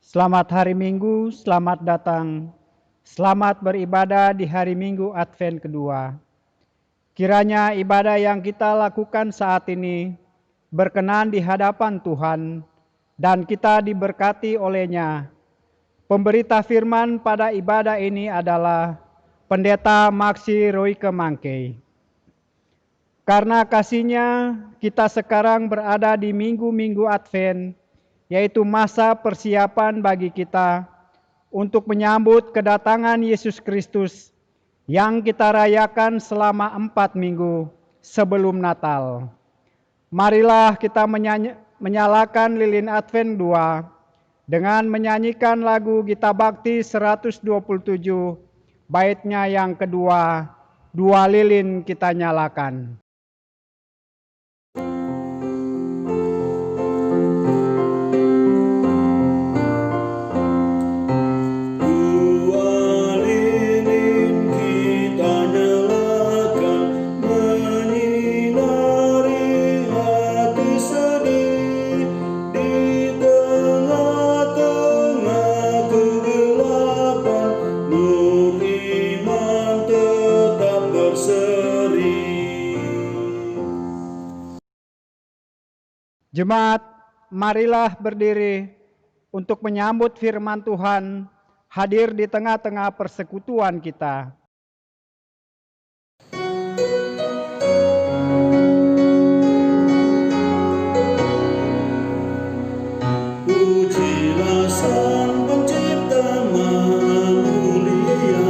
Selamat hari Minggu, selamat datang. Selamat beribadah di hari Minggu Advent kedua. Kiranya ibadah yang kita lakukan saat ini berkenan di hadapan Tuhan dan kita diberkati olehnya. Pemberita firman pada ibadah ini adalah Pendeta Maksi Royke Mangkei. Karena kasihnya kita sekarang berada di minggu-minggu Advent, yaitu masa persiapan bagi kita untuk menyambut kedatangan Yesus Kristus yang kita rayakan selama 4 minggu sebelum Natal. Marilah kita menyalakan lilin Advent 2 dengan menyanyikan lagu Gita Bakti 127, baitnya yang kedua, dua lilin kita nyalakan. Jemaat, marilah berdiri untuk menyambut firman Tuhan hadir di tengah-tengah persekutuan kita. Pujilah Sang Pencipta Maha Mulia,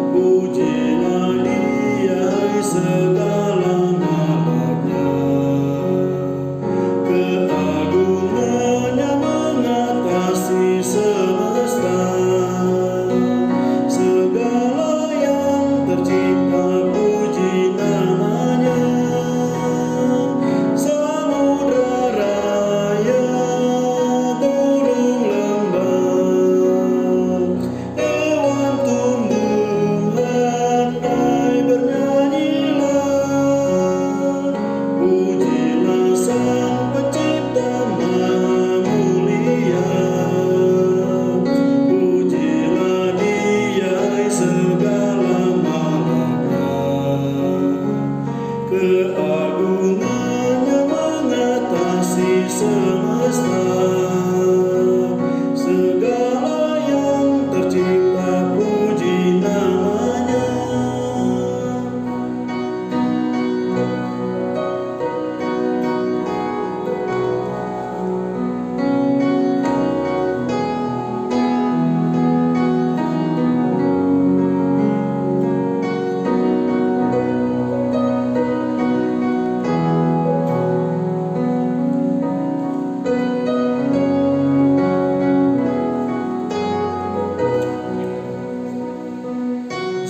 pujilah Dia segala makhluknya. Keagungannya mengatasi semesta, segala yang tercipta puji namanya. Samudra raya, gunung lembah, hewan tumbuhan, hai bernyanyilah. Pujilah Sang Pencipta Maha Mulia, pujilah Dia segala makhluknya. Keagungannya mengatasi semesta, segala yang tercipta puji namanya.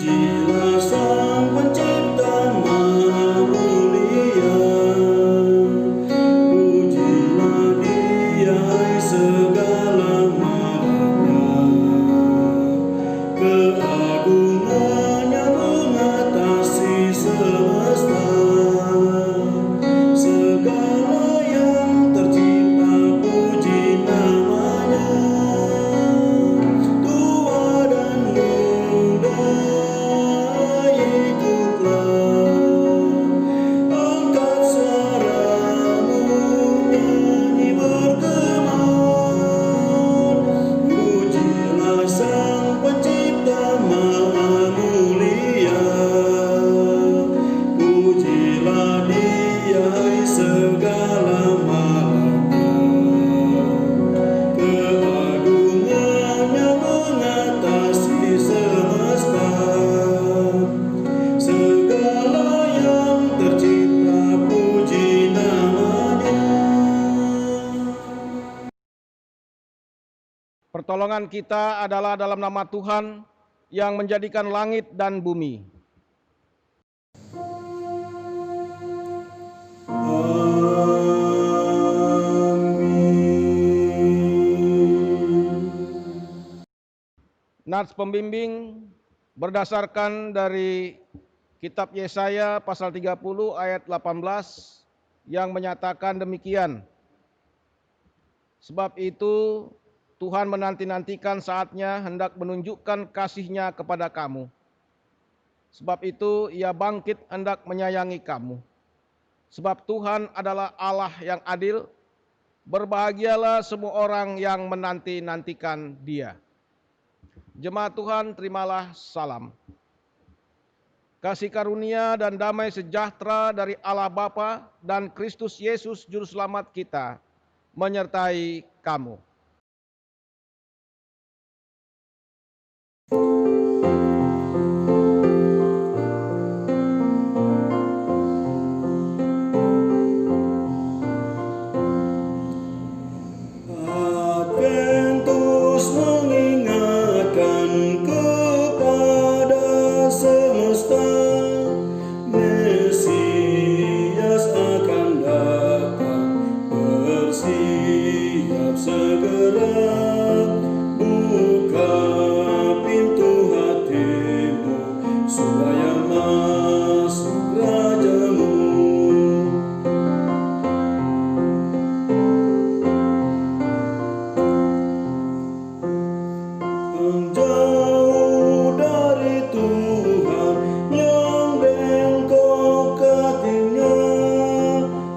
Pujilah Sang Pencipta Maha Mulia, pujilah Dia segala makhluknya. Keagungannya mengatasi semesta, segala yang tercipta puji namanya. Tua dan muda ikutlah, angkat suaramu, nyanyi bergema. Pujilah Sang Pencipta Maha Mulia, pujilah Dia segala makhluknya. Keagungannya mengatasi semesta, segala yang tercipta puji namanya. Pertolongan kita adalah dalam nama Tuhan yang menjadikan langit dan bumi. Nats pembimbing berdasarkan dari kitab Yesaya pasal 30 ayat 18 yang menyatakan demikian. Sebab itu Tuhan menanti-nantikan saatnya hendak menunjukkan kasih-Nya kepada kamu. Sebab itu Ia bangkit hendak menyayangi kamu. Sebab Tuhan adalah Allah yang adil. Berbahagialah semua orang yang menanti-nantikan Dia. Jemaat Tuhan, terimalah salam. Kasih karunia dan damai sejahtera dari Allah Bapa dan Kristus Yesus Juru Selamat kita menyertai kamu. Adventus mengingatkan kepada semesta, Mesias akan datang, bersiap segera. Buka pintu hatimu supaya masuk rajamu. Jauh dari Tuhan yang bengkok hatinya,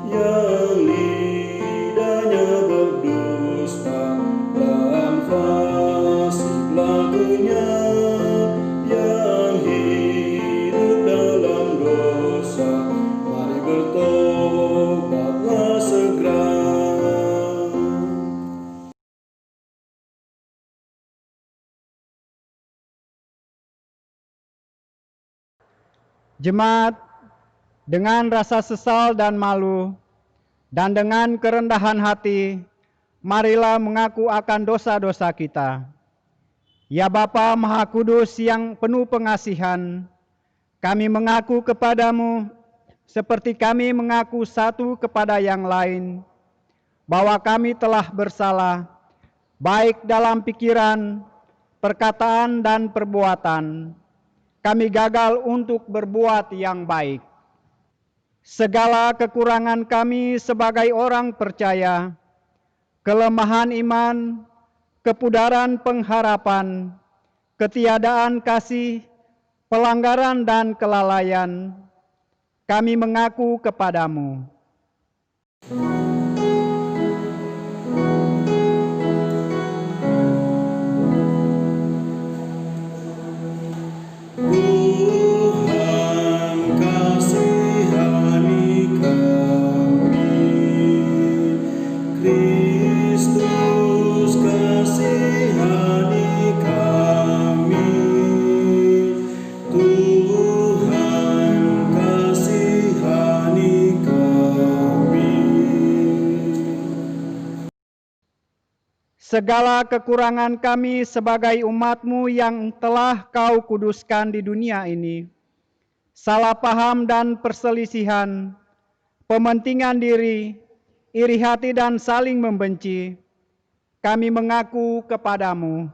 yang lidahnya berdusta dan fasik lakunya, yang hidup dalam dosa. Mari bertobatlah segera. Jemaat, dengan rasa sesal dan malu, dan dengan kerendahan hati, marilah mengaku akan dosa-dosa kita. Ya Bapa Maha Kudus yang penuh pengasihan, kami mengaku kepadamu seperti kami mengaku satu kepada yang lain, bahwa kami telah bersalah, baik dalam pikiran, perkataan, dan perbuatan. Kami gagal untuk berbuat yang baik. Segala kekurangan kami sebagai orang percaya, kelemahan iman, kepudaran pengharapan, ketiadaan kasih, pelanggaran dan kelalaian, kami mengaku kepadamu. Tuhan kasihani kami, Kristus kasihani kami, Tuhan kasihani kami. Segala kekurangan kami sebagai umat-Mu yang telah Kau kuduskan di dunia ini, salah paham dan perselisihan, pementingan diri, iri hati dan saling membenci, kami mengaku kepadamu.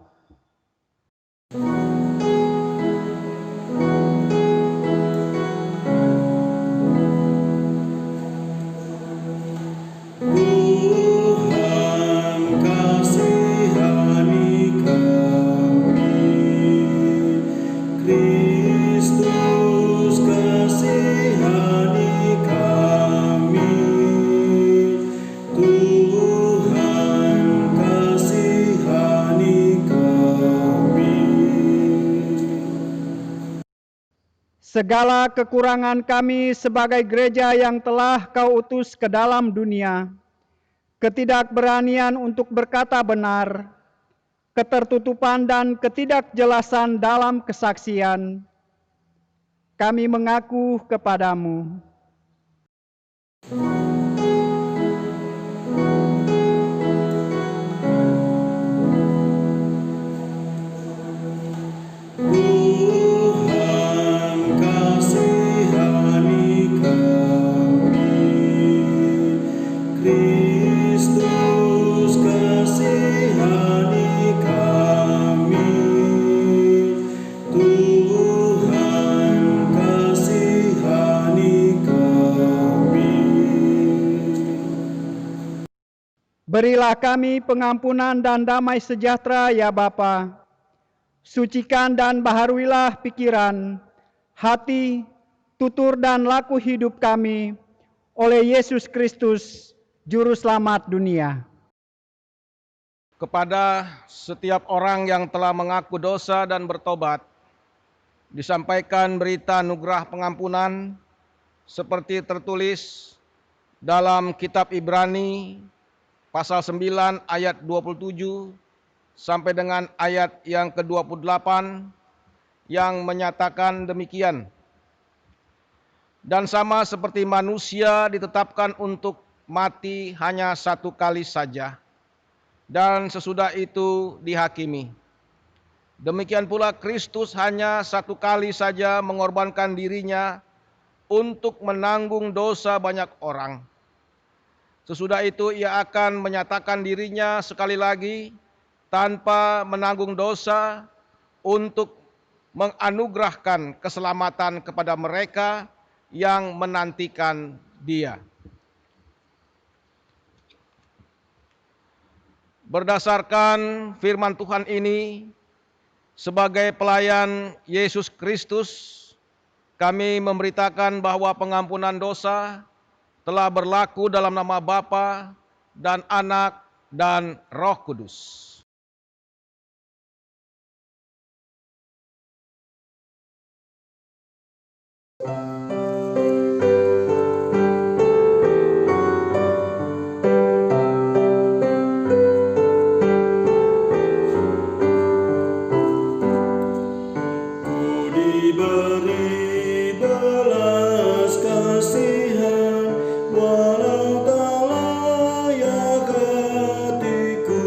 Tuhan kasihani kami, Kristus kasihani kami, Tuhan kasihani kami. Segala kekurangan kami sebagai gereja yang telah Kau utus ke dalam dunia, ketidakberanian untuk berkata benar, ketertutupan dan ketidakjelasan dalam kesaksian, kami mengaku kepadamu. Tuhan kasihani kami, Kristus kasihani kami, Tuhan kasihani kami. Berilah kami pengampunan dan damai sejahtera ya Bapa. Sucikan dan baharuilah pikiran, hati, tutur dan laku hidup kami oleh Yesus Kristus, Juru Selamat dunia. Kepada setiap orang yang telah mengaku dosa dan bertobat, disampaikan berita anugerah pengampunan seperti tertulis dalam kitab Ibrani pasal 9 ayat 27 sampai dengan ayat yang ke-28 yang menyatakan demikian. Dan sama seperti manusia ditetapkan untuk mati hanya satu kali saja, dan sesudah itu dihakimi. Demikian pula Kristus hanya satu kali saja mengorbankan dirinya untuk menanggung dosa banyak orang. Sesudah itu ia akan menyatakan dirinya sekali lagi tanpa menanggung dosa untuk menganugerahkan keselamatan kepada mereka yang menantikan Dia. Berdasarkan firman Tuhan ini, sebagai pelayan Yesus Kristus, kami memberitakan bahwa pengampunan dosa telah berlaku dalam nama Bapa dan Anak dan Roh Kudus. Diberi belas kasihan walau tak layak hatiku,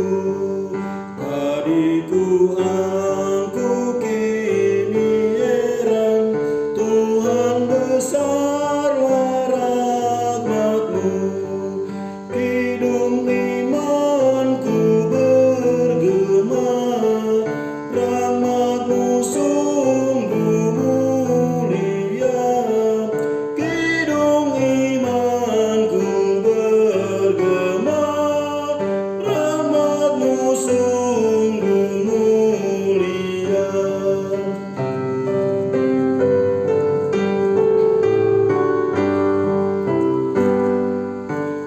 tadiku aku kini heran, Tuhan besarlah rahmat-Mu, hidung imanku bergema, rahmat-Mu sungguh mulia, hidung imanku bergema, rahmat-Mu sungguh mulia.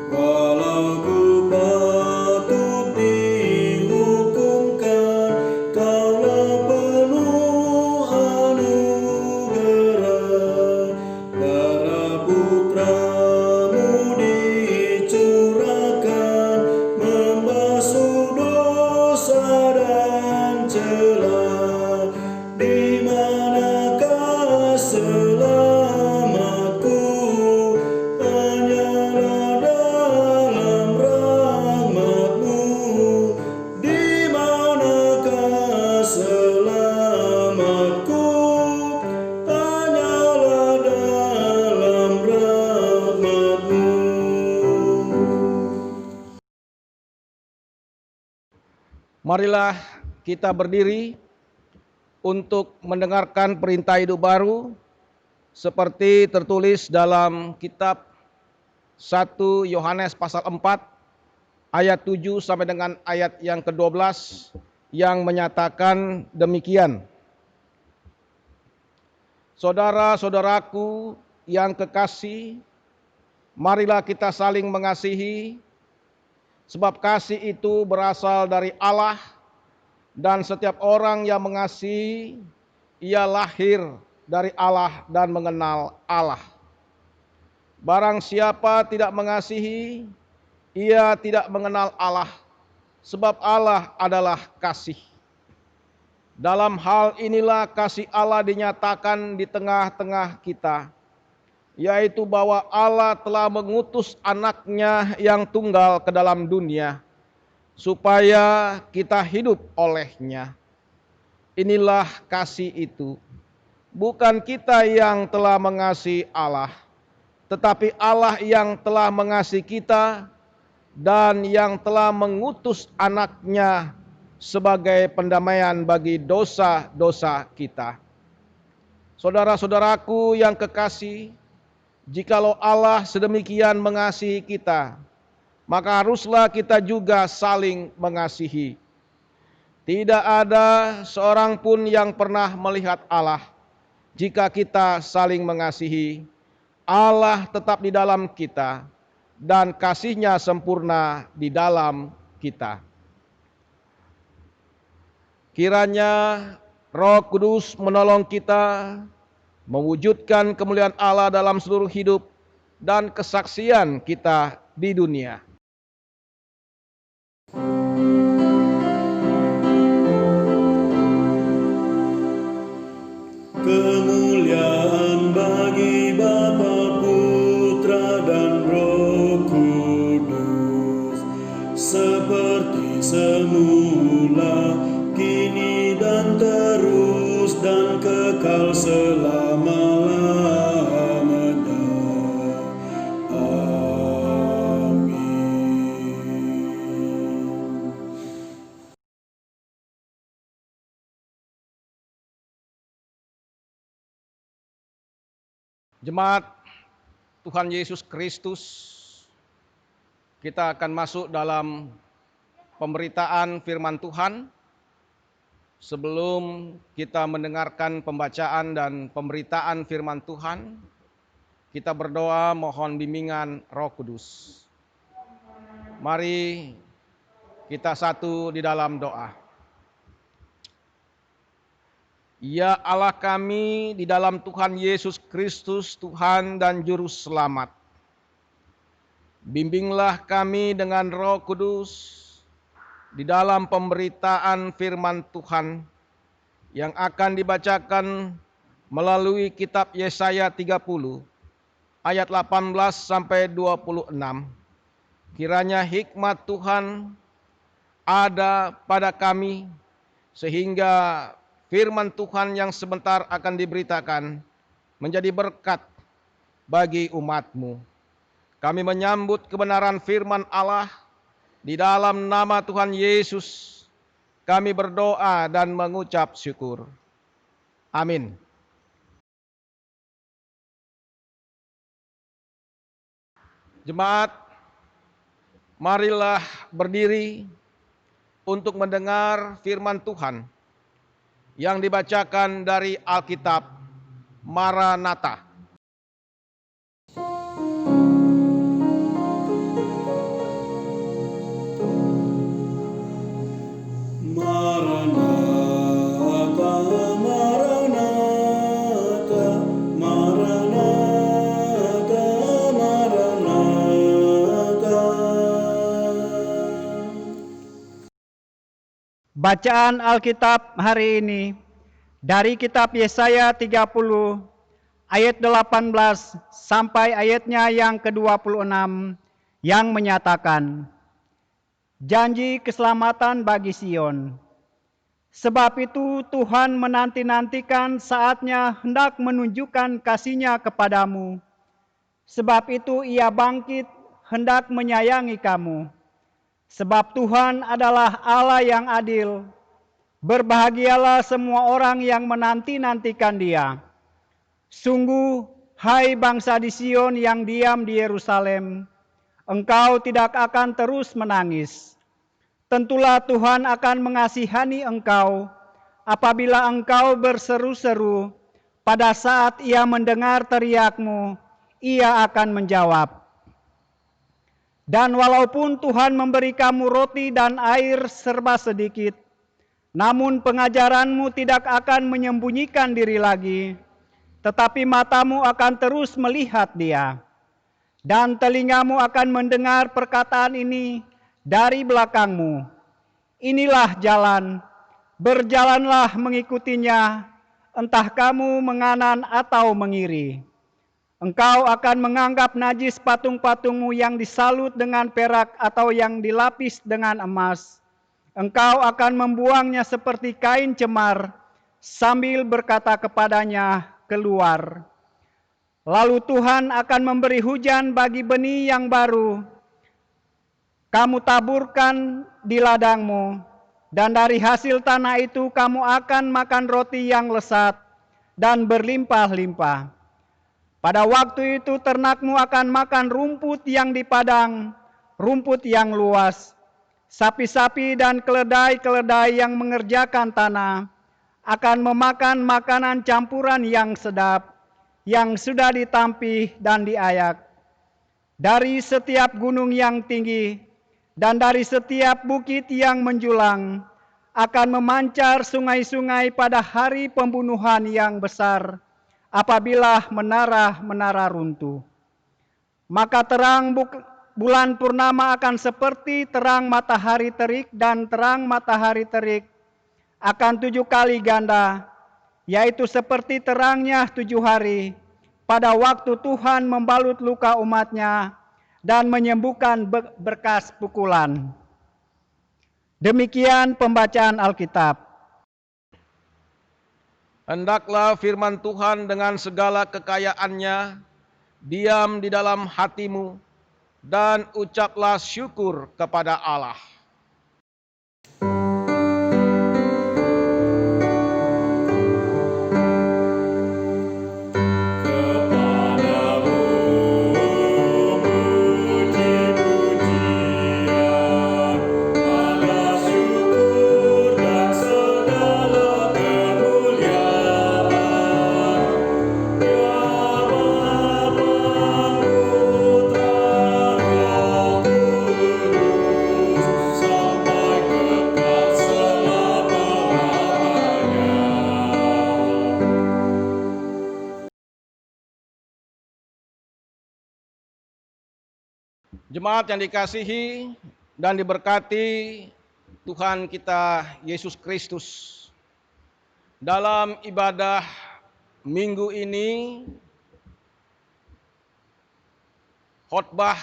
Walau ku patut dihukumkan, Kaulah penuh anugerah. Darah Putra-Mu dicurahkan, membasuh dosa dan celah. Di manakah selamatku? Hanyalah dalam rahmat-Mu. Di manakah selamatku? Hanyalah dalam rahmat-Mu. Marilah kita berdiri untuk mendengarkan perintah hidup baru seperti tertulis dalam kitab 1 Yohanes pasal 4 ayat 7 sampai dengan ayat yang ke-12 yang menyatakan demikian. Saudara-saudaraku yang kekasih, marilah kita saling mengasihi, sebab kasih itu berasal dari Allah, dan setiap orang yang mengasihi, ia lahir dari Allah dan mengenal Allah. Barang siapa tidak mengasihi, ia tidak mengenal Allah, sebab Allah adalah kasih. Dalam hal inilah kasih Allah dinyatakan di tengah-tengah kita, yaitu bahwa Allah telah mengutus anaknya yang tunggal ke dalam dunia, supaya kita hidup olehnya. Inilah kasih itu. Bukan kita yang telah mengasihi Allah, tetapi Allah yang telah mengasihi kita dan yang telah mengutus anaknya sebagai pendamaian bagi dosa-dosa kita. Saudara-saudaraku yang kekasih, jikalau Allah sedemikian mengasihi kita, maka haruslah kita juga saling mengasihi. Tidak ada seorang pun yang pernah melihat Allah. Jika kita saling mengasihi, Allah tetap di dalam kita dan kasih-Nya sempurna di dalam kita. Kiranya Roh Kudus menolong kita mewujudkan kemuliaan Allah dalam seluruh hidup dan kesaksian kita di dunia. Kemuliaan bagi Bapa, Putra, dan Roh Kudus, seperti semula, kini dan terus, dan kekal selama-lamanya. Amin. Jemaat Tuhan Yesus Kristus, kita akan masuk dalam pemberitaan firman Tuhan. Sebelum kita mendengarkan pembacaan dan pemberitaan firman Tuhan, kita berdoa mohon bimbingan Roh Kudus. Mari kita satu di dalam doa. Ya Allah kami, di dalam Tuhan Yesus Kristus, Tuhan dan Juru Selamat, bimbinglah kami dengan Roh Kudus di dalam pemberitaan firman Tuhan yang akan dibacakan melalui kitab Yesaya 30 ayat 18 sampai 26. Kiranya hikmat Tuhan ada pada kami sehingga firman Tuhan yang sebentar akan diberitakan menjadi berkat bagi umat-Mu. Kami menyambut kebenaran firman Allah. Di dalam nama Tuhan Yesus, kami berdoa dan mengucap syukur. Amin. Jemaat, marilah berdiri untuk mendengar firman Tuhan yang dibacakan dari Alkitab Maranatha. Maranatha, Maranatha, Maranatha, Maranatha. Bacaan Alkitab hari ini dari kitab Yesaya 30 ayat 18 sampai ayatnya yang ke-26 yang menyatakan, janji keselamatan bagi Sion. Sebab itu Tuhan menanti-nantikan saatnya hendak menunjukkan kasih-Nya kepadamu. Sebab itu Ia bangkit hendak menyayangi kamu. Sebab Tuhan adalah Allah yang adil. Berbahagialah semua orang yang menanti-nantikan Dia. Sungguh, hai bangsa di Sion yang diam di Yerusalem, engkau tidak akan terus menangis. Tentulah Tuhan akan mengasihani engkau apabila engkau berseru-seru. Pada saat Ia mendengar teriakmu, Ia akan menjawab. Dan walaupun Tuhan memberi kamu roti dan air serba sedikit, namun pengajaranmu tidak akan menyembunyikan diri lagi, tetapi matamu akan terus melihat Dia. Dan telingamu akan mendengar perkataan ini dari belakangmu. Inilah jalan, berjalanlah mengikutinya, entah kamu menganan atau mengiri. Engkau akan menganggap najis patung-patungmu yang disalut dengan perak atau yang dilapis dengan emas. Engkau akan membuangnya seperti kain cemar, sambil berkata kepadanya, keluar. Lalu Tuhan akan memberi hujan bagi benih yang baru. Kamu taburkan di ladangmu, dan dari hasil tanah itu kamu akan makan roti yang lesat dan berlimpah-limpah. Pada waktu itu ternakmu akan makan rumput yang di padang, rumput yang luas, sapi-sapi dan keledai-keledai yang mengerjakan tanah akan memakan makanan campuran yang sedap, yang sudah ditampih dan diayak. Dari setiap gunung yang tinggi dan dari setiap bukit yang menjulang akan memancar sungai-sungai pada hari pembunuhan yang besar apabila menara-menara runtuh. Maka terang bulan purnama akan seperti terang matahari terik, dan terang matahari terik akan 7 kali ganda, yaitu seperti terangnya 7 hari, pada waktu Tuhan membalut luka umatnya dan menyembuhkan berkas pukulan. Demikian pembacaan Alkitab. Hendaklah firman Tuhan dengan segala kekayaannya diam di dalam hatimu, dan ucaplah syukur kepada Allah. Kepadamu puji-pujian, balas syukur dan segala kemuliaan, ya Bapa, Putra, Roh Kudus, sampai kekal selama-lamanya. Jemaat yang dikasihi dan diberkati Tuhan kita Yesus Kristus, dalam ibadah minggu ini, khotbah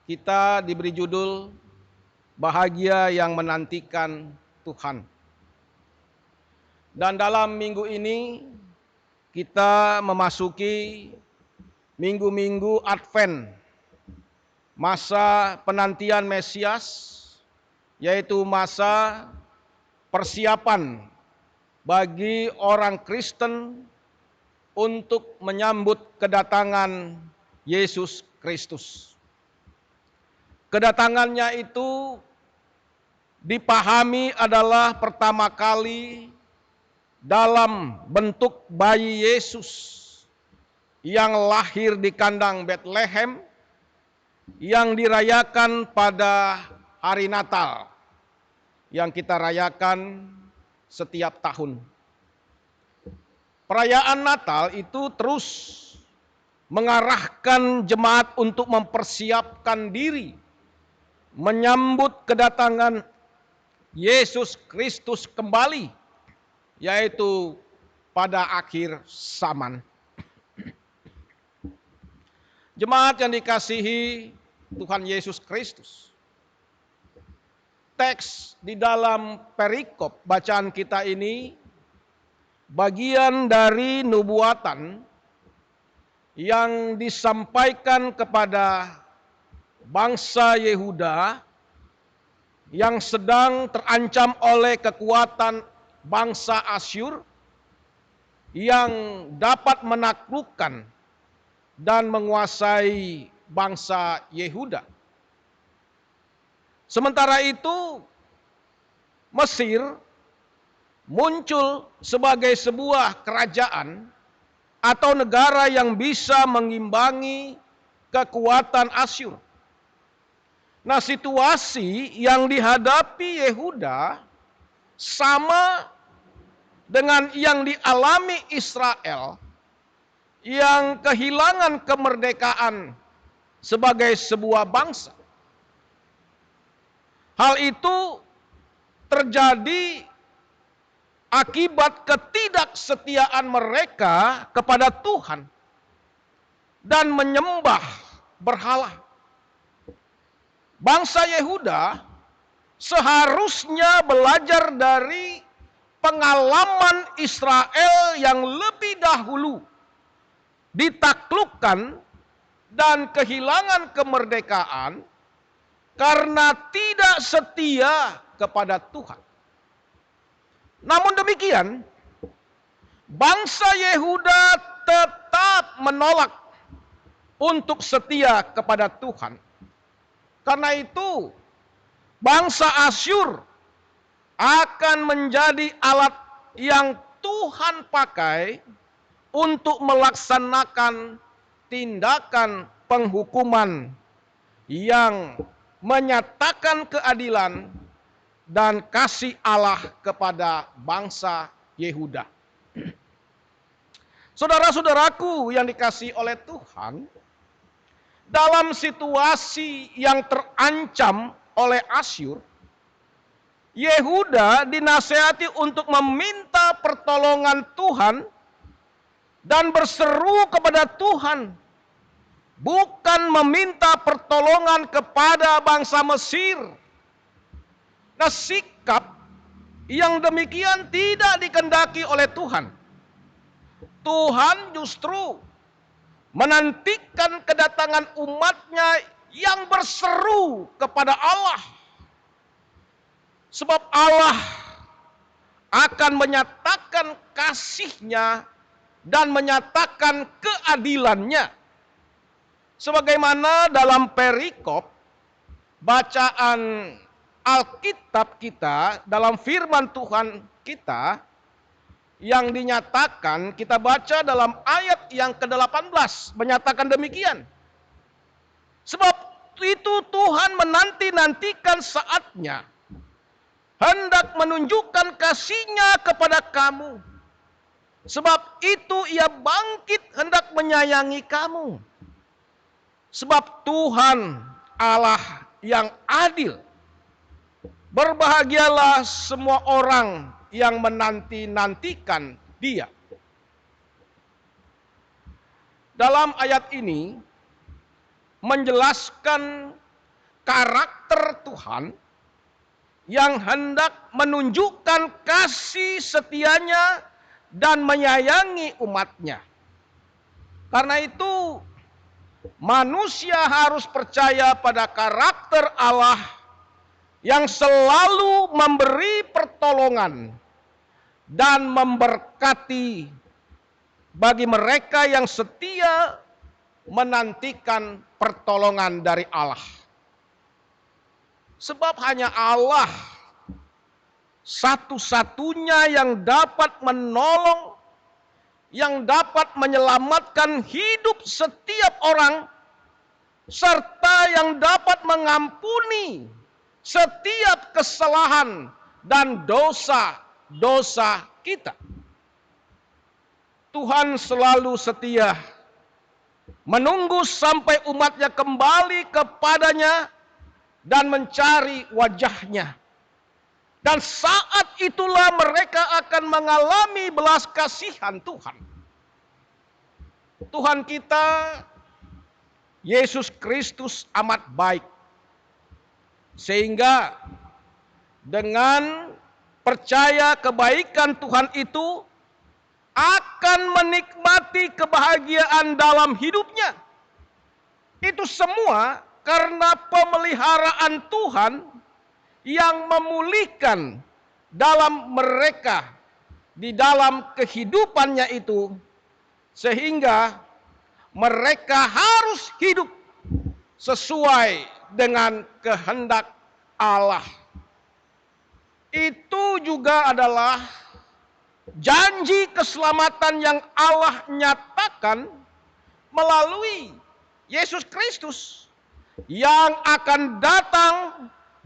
kita diberi judul Bahagia yang Menantikan Tuhan. Dan dalam minggu ini kita memasuki minggu-minggu Advent, masa penantian Mesias, yaitu masa persiapan bagi orang Kristen untuk menyambut kedatangan Yesus Kristus. Kedatangannya itu dipahami adalah pertama kali dalam bentuk bayi Yesus yang lahir di kandang Bethlehem, yang dirayakan pada hari Natal, yang kita rayakan setiap tahun. Perayaan Natal itu terus mengarahkan jemaat untuk mempersiapkan diri menyambut kedatangan Yesus Kristus kembali, yaitu pada akhir zaman. Jemaat yang dikasihi Tuhan Yesus Kristus, teks di dalam perikop bacaan kita ini bagian dari nubuatan yang disampaikan kepada bangsa Yehuda yang sedang terancam oleh kekuatan bangsa Asyur yang dapat menaklukkan dan menguasai bangsa Yehuda. Sementara itu, Mesir muncul sebagai sebuah kerajaan atau negara yang bisa mengimbangi kekuatan Asyur. Nah, situasi yang dihadapi Yehuda sama dengan yang dialami Israel yang kehilangan kemerdekaan sebagai sebuah bangsa. Hal itu terjadi akibat ketidaksetiaan mereka kepada Tuhan dan menyembah berhala. Bangsa Yehuda seharusnya belajar dari pengalaman Israel yang lebih dahulu ditaklukkan dan kehilangan kemerdekaan karena tidak setia kepada Tuhan. Namun demikian, bangsa Yehuda tetap menolak untuk setia kepada Tuhan. Karena itu, bangsa Asyur akan menjadi alat yang Tuhan pakai untuk melaksanakan tindakan penghukuman yang menyatakan keadilan dan kasih Allah kepada bangsa Yehuda. Saudara-saudaraku yang dikasihi oleh Tuhan, dalam situasi yang terancam oleh Asyur, Yehuda dinasehati untuk meminta pertolongan Tuhan dan berseru kepada Tuhan, bukan meminta pertolongan kepada bangsa Mesir. Nah, sikap yang demikian tidak dikehendaki oleh Tuhan. Tuhan justru menantikan kedatangan umatnya yang berseru kepada Allah. Sebab Allah akan menyatakan kasih-Nya dan menyatakan keadilannya. Sebagaimana dalam perikop bacaan Alkitab kita, dalam firman Tuhan kita, yang dinyatakan, kita baca dalam ayat yang ke-18, menyatakan demikian. Sebab itu Tuhan menanti-nantikan saatnya, hendak menunjukkan kasih-Nya kepada kamu. Sebab itu Ia bangkit hendak menyayangi kamu. Sebab Tuhan Allah yang adil. Berbahagialah semua orang yang menanti-nantikan Dia. Dalam ayat ini menjelaskan karakter Tuhan yang hendak menunjukkan kasih setianya dan menyayangi umatnya. Karena itu manusia harus percaya pada karakter Allah yang selalu memberi pertolongan dan memberkati bagi mereka yang setia menantikan pertolongan dari Allah. Sebab hanya Allah satu-satunya yang dapat menolong, yang dapat menyelamatkan hidup setiap orang, serta yang dapat mengampuni setiap kesalahan dan dosa-dosa kita. Tuhan selalu setia, menunggu sampai umatnya kembali kepadanya dan mencari wajahnya. Dan saat itulah mereka akan mengalami belas kasihan Tuhan. Tuhan kita, Yesus Kristus, amat baik. Sehingga dengan percaya kebaikan Tuhan itu akan menikmati kebahagiaan dalam hidupnya. Itu semua karena pemeliharaan Tuhan yang memulihkan dalam mereka, di dalam kehidupannya itu, sehingga mereka harus hidup sesuai dengan kehendak Allah. Itu juga adalah janji keselamatan yang Allah nyatakan melalui Yesus Kristus yang akan datang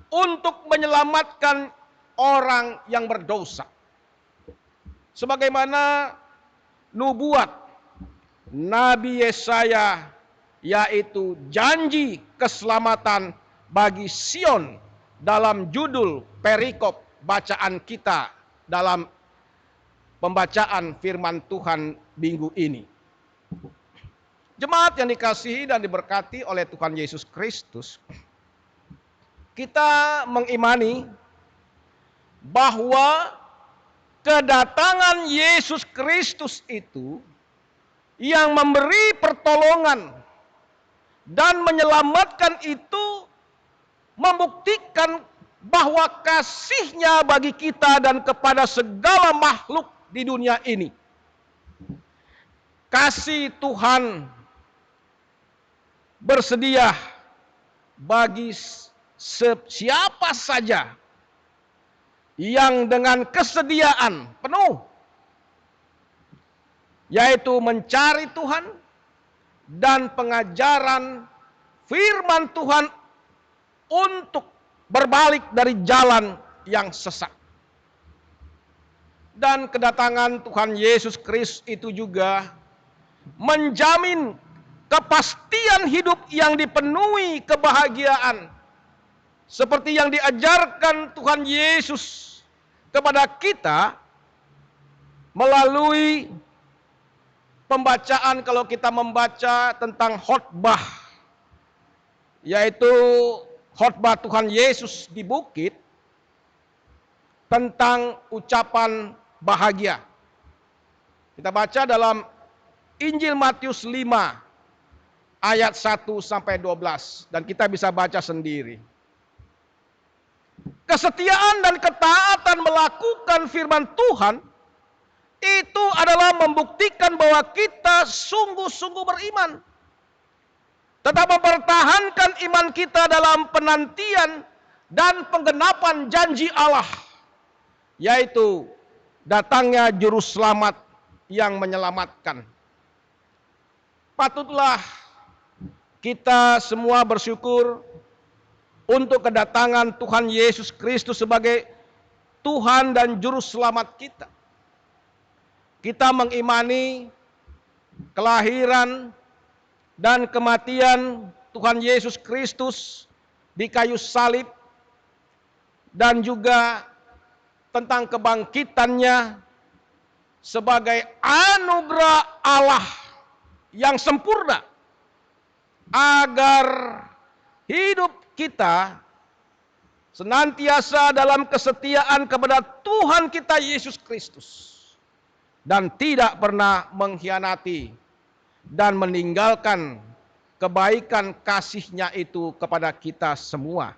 untuk menyelamatkan orang yang berdosa. Sebagaimana nubuat Nabi Yesaya, yaitu janji keselamatan bagi Sion dalam judul perikop bacaan kita dalam pembacaan firman Tuhan minggu ini. Jemaat yang dikasihi dan diberkati oleh Tuhan Yesus Kristus, kita mengimani bahwa kedatangan Yesus Kristus itu yang memberi pertolongan dan menyelamatkan itu membuktikan bahwa kasih-Nya bagi kita dan kepada segala makhluk di dunia ini. Kasih Tuhan bersedia bagi siapa saja yang dengan kesediaan penuh, yaitu mencari Tuhan dan pengajaran firman Tuhan untuk berbalik dari jalan yang sesat. Dan kedatangan Tuhan Yesus Kristus itu juga menjamin kepastian hidup yang dipenuhi kebahagiaan, seperti yang diajarkan Tuhan Yesus kepada kita melalui pembacaan. Kalau kita membaca tentang khotbah, yaitu khotbah Tuhan Yesus di bukit, tentang ucapan bahagia. Kita baca dalam Injil Matius 5 ayat 1 sampai 12 dan kita bisa baca sendiri. Kesetiaan dan ketaatan melakukan firman Tuhan itu adalah membuktikan bahwa kita sungguh-sungguh beriman. Tetap mempertahankan iman kita dalam penantian dan penggenapan janji Allah, yaitu datangnya juru selamat yang menyelamatkan. Patutlah kita semua bersyukur untuk kedatangan Tuhan Yesus Kristus sebagai Tuhan dan juru selamat kita. Kita mengimani kelahiran dan kematian Tuhan Yesus Kristus di kayu salib, dan juga tentang kebangkitannya sebagai anugerah Allah yang sempurna, agar hidup kita senantiasa dalam kesetiaan kepada Tuhan kita Yesus Kristus dan tidak pernah mengkhianati dan meninggalkan kebaikan kasih-Nya itu kepada kita semua,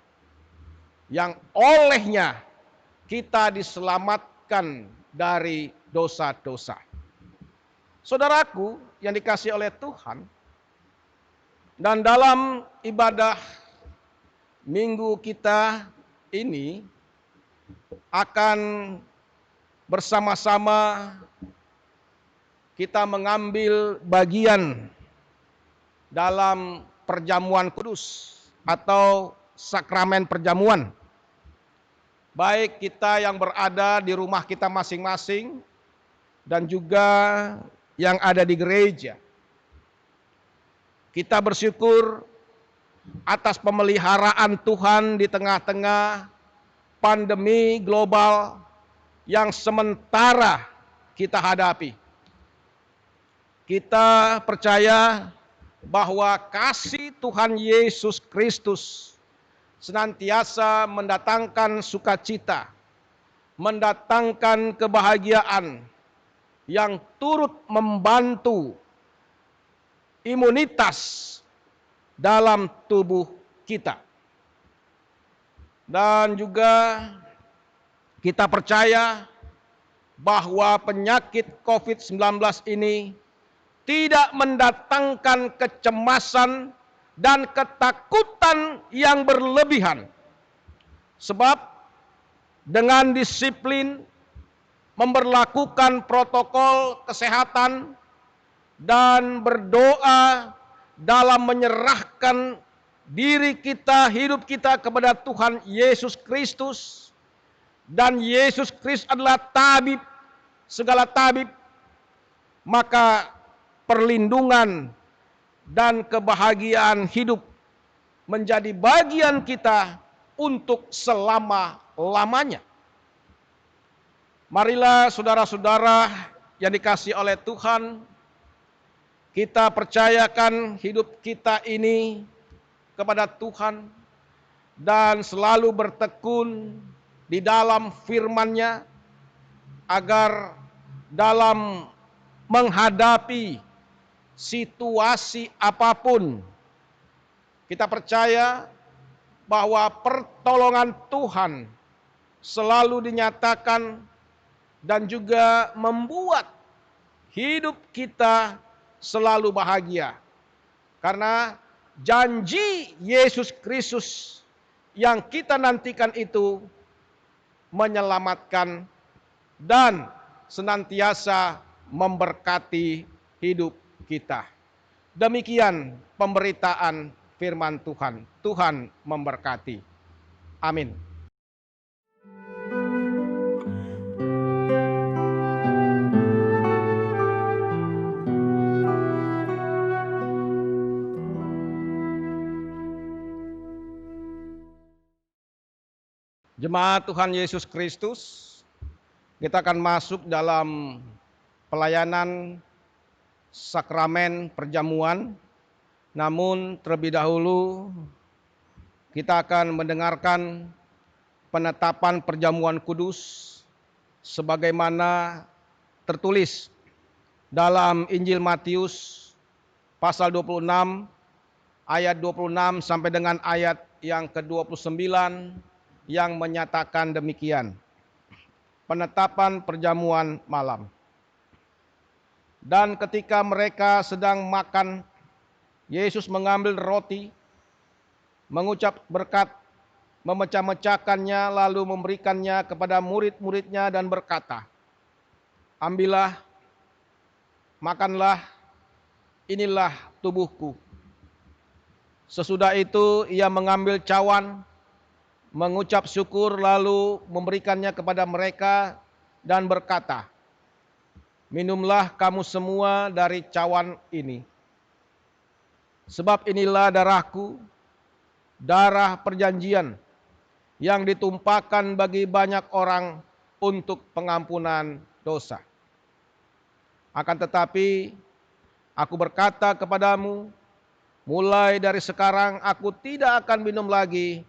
yang olehnya kita diselamatkan dari dosa-dosa. Saudaraku yang dikasihi oleh Tuhan, dan dalam ibadah minggu kita ini akan bersama-sama kita mengambil bagian dalam perjamuan kudus atau sakramen perjamuan. Baik kita yang berada di rumah kita masing-masing dan juga yang ada di gereja. Kita bersyukur atas pemeliharaan Tuhan di tengah-tengah pandemi global yang sementara kita hadapi. Kita percaya bahwa kasih Tuhan Yesus Kristus senantiasa mendatangkan sukacita, mendatangkan kebahagiaan yang turut membantu imunitas dalam tubuh kita. Dan juga kita percaya bahwa penyakit COVID-19 ini tidak mendatangkan kecemasan dan ketakutan yang berlebihan. Sebab dengan disiplin memberlakukan protokol kesehatan dan berdoa dalam menyerahkan diri kita, hidup kita kepada Tuhan Yesus Kristus, dan Yesus Kristus adalah tabib, segala tabib, maka perlindungan dan kebahagiaan hidup menjadi bagian kita untuk selama-lamanya. Marilah saudara-saudara yang dikasihi oleh Tuhan, kita percayakan hidup kita ini kepada Tuhan dan selalu bertekun di dalam firman-Nya, agar dalam menghadapi situasi apapun, kita percaya bahwa pertolongan Tuhan selalu dinyatakan dan juga membuat hidup kita selalu bahagia. Karena janji Yesus Kristus yang kita nantikan itu menyelamatkan dan senantiasa memberkati hidup kita. Demikian pemberitaan firman Tuhan. Tuhan memberkati. Amin. Jemaat Tuhan Yesus Kristus, kita akan masuk dalam pelayanan sakramen perjamuan. Namun terlebih dahulu kita akan mendengarkan penetapan perjamuan kudus sebagaimana tertulis dalam Injil Matius pasal 26 ayat 26 sampai dengan ayat yang ke-29 yang menyatakan demikian. Penetapan perjamuan malam. Dan ketika mereka sedang makan, Yesus mengambil roti, mengucap berkat, memecah-mecahkannya, lalu memberikannya kepada murid-muridnya dan berkata, "Ambillah, makanlah, inilah tubuhku." Sesudah itu ia mengambil cawan, mengucap syukur, lalu memberikannya kepada mereka dan berkata, "Minumlah kamu semua dari cawan ini. Sebab inilah darahku, darah perjanjian yang ditumpahkan bagi banyak orang untuk pengampunan dosa. Akan tetapi, aku berkata kepadamu, mulai dari sekarang aku tidak akan minum lagi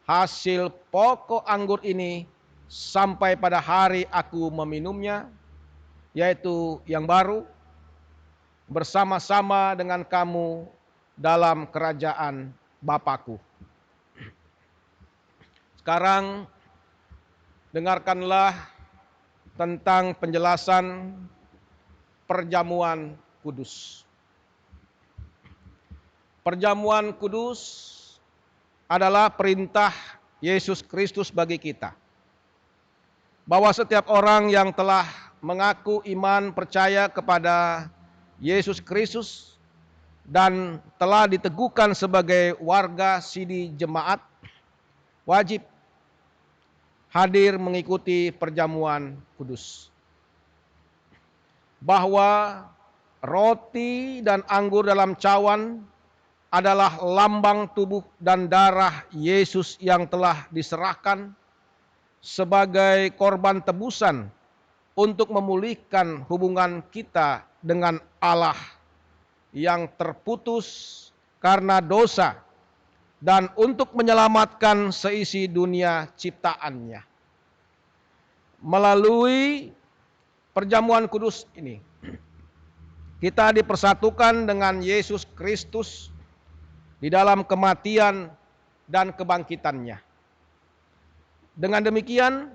hasil pokok anggur ini sampai pada hari aku meminumnya, yaitu yang baru, bersama-sama dengan kamu dalam kerajaan Bapa-Ku." Sekarang dengarkanlah tentang penjelasan perjamuan kudus. Perjamuan kudus adalah perintah Yesus Kristus bagi kita, bahwa setiap orang yang telah mengaku iman percaya kepada Yesus Kristus dan telah diteguhkan sebagai warga sidi jemaat, wajib hadir mengikuti perjamuan kudus. Bahwa roti dan anggur dalam cawan adalah lambang tubuh dan darah Yesus yang telah diserahkan sebagai korban tebusan untuk memulihkan hubungan kita dengan Allah yang terputus karena dosa dan untuk menyelamatkan seisi dunia ciptaannya. Melalui perjamuan kudus ini, kita dipersatukan dengan Yesus Kristus di dalam kematian dan kebangkitannya. Dengan demikian,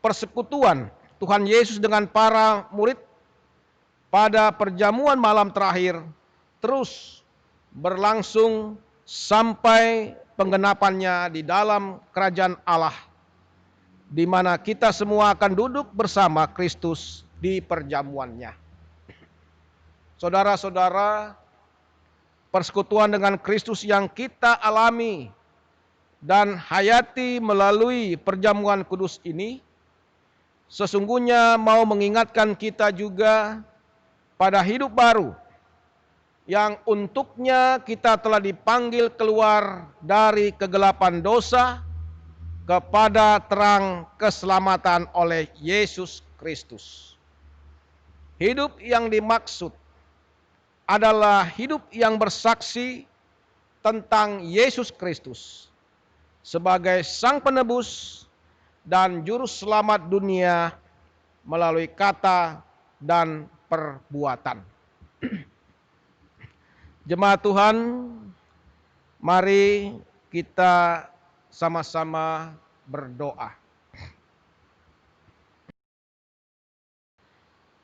persekutuan Tuhan Yesus dengan para murid pada perjamuan malam terakhir terus berlangsung sampai penggenapannya di dalam kerajaan Allah, di mana kita semua akan duduk bersama Kristus di perjamuannya. Saudara-saudara, persekutuan dengan Kristus yang kita alami dan hayati melalui perjamuan kudus ini sesungguhnya mau mengingatkan kita juga pada hidup baru yang untuknya kita telah dipanggil keluar dari kegelapan dosa kepada terang keselamatan oleh Yesus Kristus. Hidup yang dimaksud adalah hidup yang bersaksi tentang Yesus Kristus sebagai Sang Penebus dan Juru Selamat dunia melalui kata dan perbuatan. Jemaat Tuhan, mari kita sama-sama berdoa.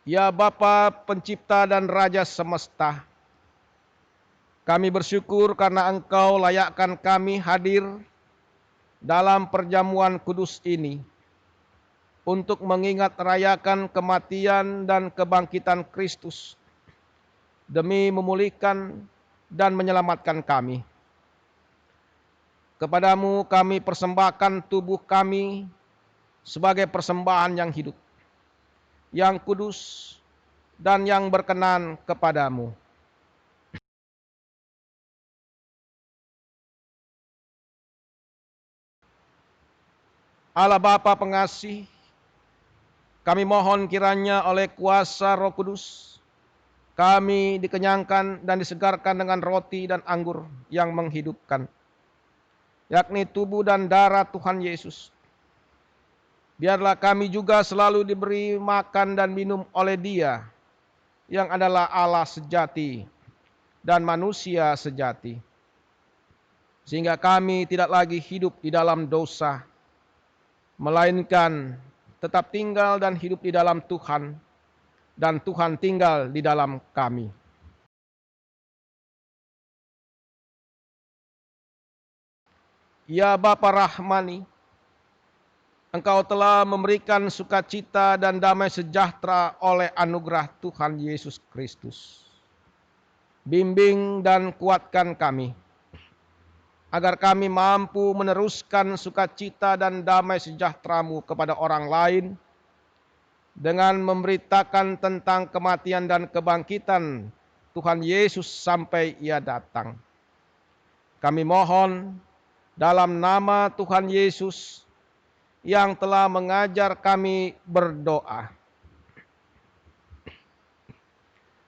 Ya Bapa Pencipta dan Raja semesta, Kami bersyukur karena Engkau layakkan kami hadir dalam perjamuan kudus ini untuk mengingat rayakan kematian dan kebangkitan Kristus demi memulihkan dan menyelamatkan kami. Kepadamu kami persembahkan tubuh kami sebagai persembahan yang hidup, yang kudus, dan yang berkenan kepadamu. Allah Bapa pengasih, kami mohon kiranya oleh kuasa Roh Kudus, kami dikenyangkan dan disegarkan dengan roti dan anggur yang menghidupkan, yakni tubuh dan darah Tuhan Yesus. Biarlah kami juga selalu diberi makan dan minum oleh Dia, yang adalah Allah sejati dan manusia sejati, sehingga kami tidak lagi hidup di dalam dosa, melainkan tetap tinggal dan hidup di dalam Tuhan, dan Tuhan tinggal di dalam kami. Ya Bapa Rahmani, Engkau telah memberikan sukacita dan damai sejahtera oleh anugerah Tuhan Yesus Kristus. Bimbing dan kuatkan kami, agar kami mampu meneruskan sukacita dan damai sejahtera-Mu kepada orang lain, dengan memberitakan tentang kematian dan kebangkitan Tuhan Yesus sampai Ia datang. Kami mohon dalam nama Tuhan Yesus yang telah mengajar kami berdoa.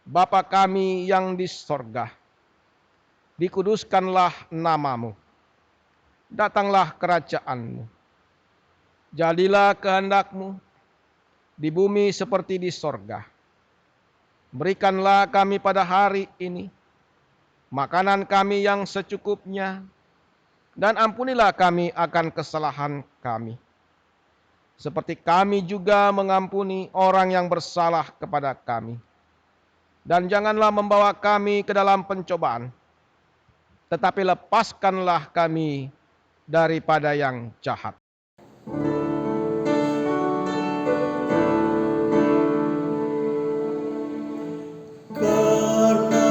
Bapa kami yang di sorga, dikuduskanlah nama-Mu. Datanglah kerajaan-Mu. Jadilah kehendak-Mu di bumi seperti di sorga. Berikanlah kami pada hari ini makanan kami yang secukupnya, dan ampunilah kami akan kesalahan kami, seperti kami juga mengampuni orang yang bersalah kepada kami. Dan janganlah membawa kami ke dalam pencobaan, tetapi lepaskanlah kami daripada yang jahat. Karena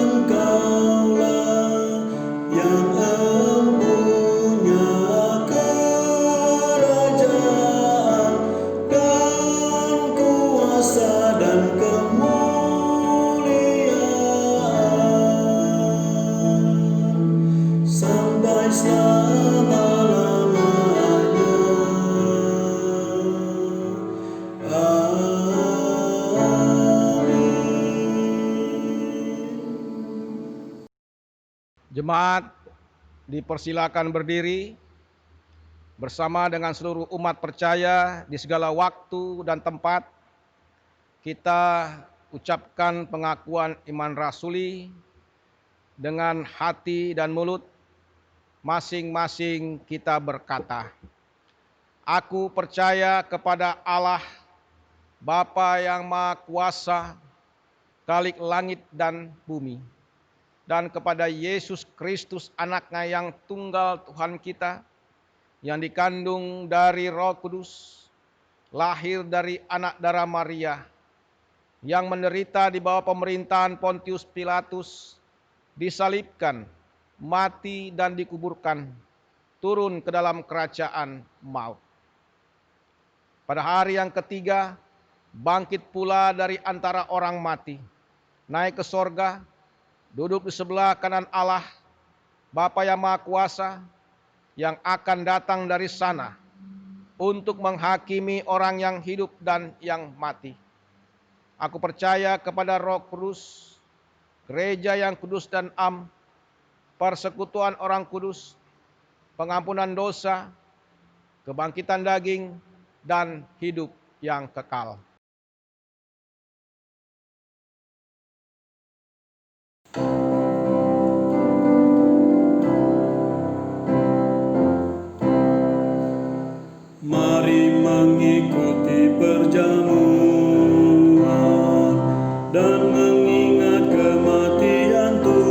Engkaulah yang empunya kerajaan dan kuasa dan kemuliaan sampai selama-lamanya. Jemaat dipersilakan berdiri bersama dengan seluruh umat percaya di segala waktu dan tempat. Kita ucapkan pengakuan iman rasuli dengan hati dan mulut. Masing-masing kita berkata, Aku percaya kepada Allah, Bapa yang Maha Kuasa, Khalik langit dan bumi, dan kepada Yesus Kristus anaknya yang tunggal Tuhan kita, yang dikandung dari Roh Kudus, lahir dari anak darah Maria, yang menderita di bawah pemerintahan Pontius Pilatus, disalibkan, mati dan dikuburkan, turun ke dalam kerajaan maut. Pada hari yang ketiga, bangkit pula dari antara orang mati, naik ke sorga, duduk di sebelah kanan Allah, Bapa yang Maha Kuasa, yang akan datang dari sana untuk menghakimi orang yang hidup dan yang mati. Aku percaya kepada Roh Kudus, gereja yang kudus dan am, persekutuan orang kudus, pengampunan dosa, kebangkitan daging, dan hidup yang kekal. Mari mengikuti perjamuan dan mengingat kematian Tuhan.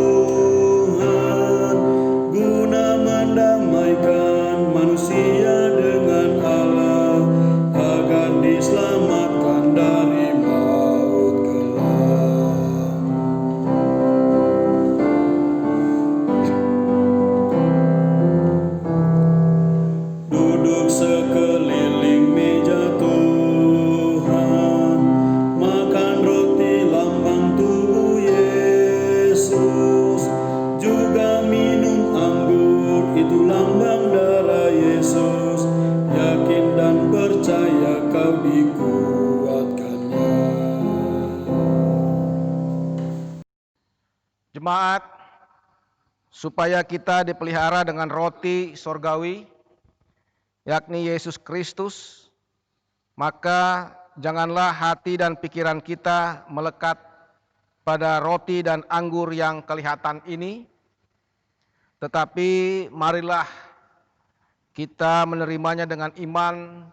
Engkau dikuatkannya. Jemaat, supaya kita dipelihara dengan roti sorgawi, yakni Yesus Kristus, maka janganlah hati dan pikiran kita melekat pada roti dan anggur yang kelihatan ini, tetapi marilah kita menerimanya dengan iman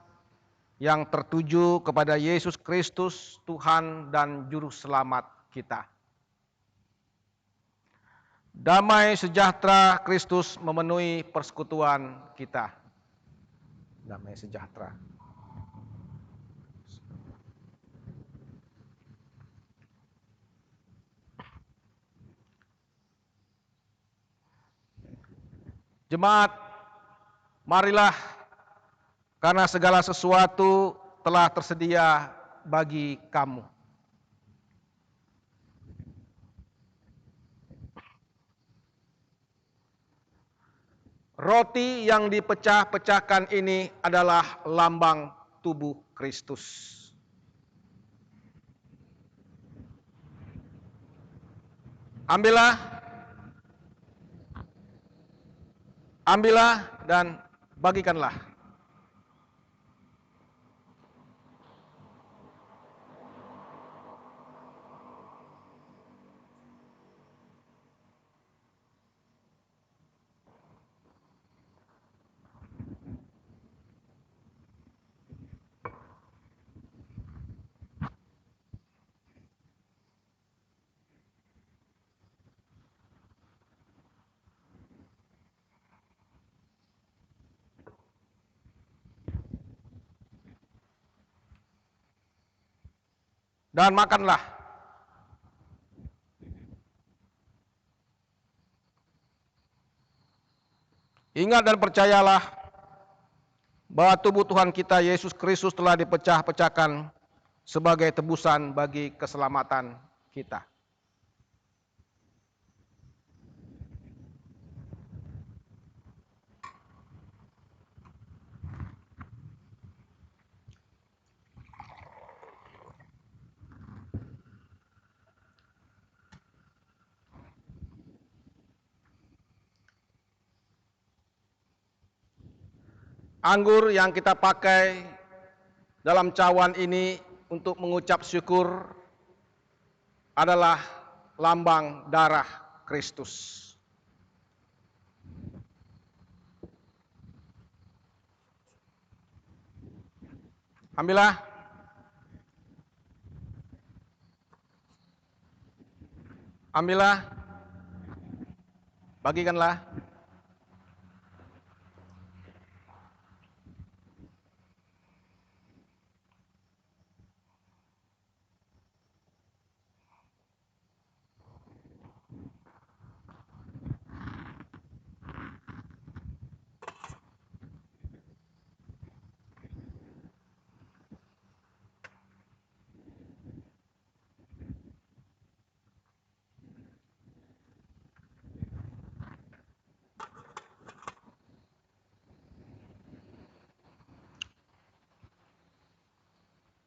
yang tertuju kepada Yesus Kristus, Tuhan dan Juru Selamat kita. Damai sejahtera Kristus memenuhi persekutuan kita. Damai sejahtera. Jemaat, marilah, karena segala sesuatu telah tersedia bagi kamu. Roti yang dipecah-pecahkan ini adalah lambang tubuh Kristus. Ambillah dan bagikanlah. Dan makanlah. Ingat dan percayalah bahwa tubuh Tuhan kita Yesus Kristus telah dipecah-pecahkan sebagai tebusan bagi keselamatan kita. Anggur yang kita pakai dalam cawan ini untuk mengucap syukur adalah lambang darah Kristus. Ambillah. Ambillah. Bagikanlah.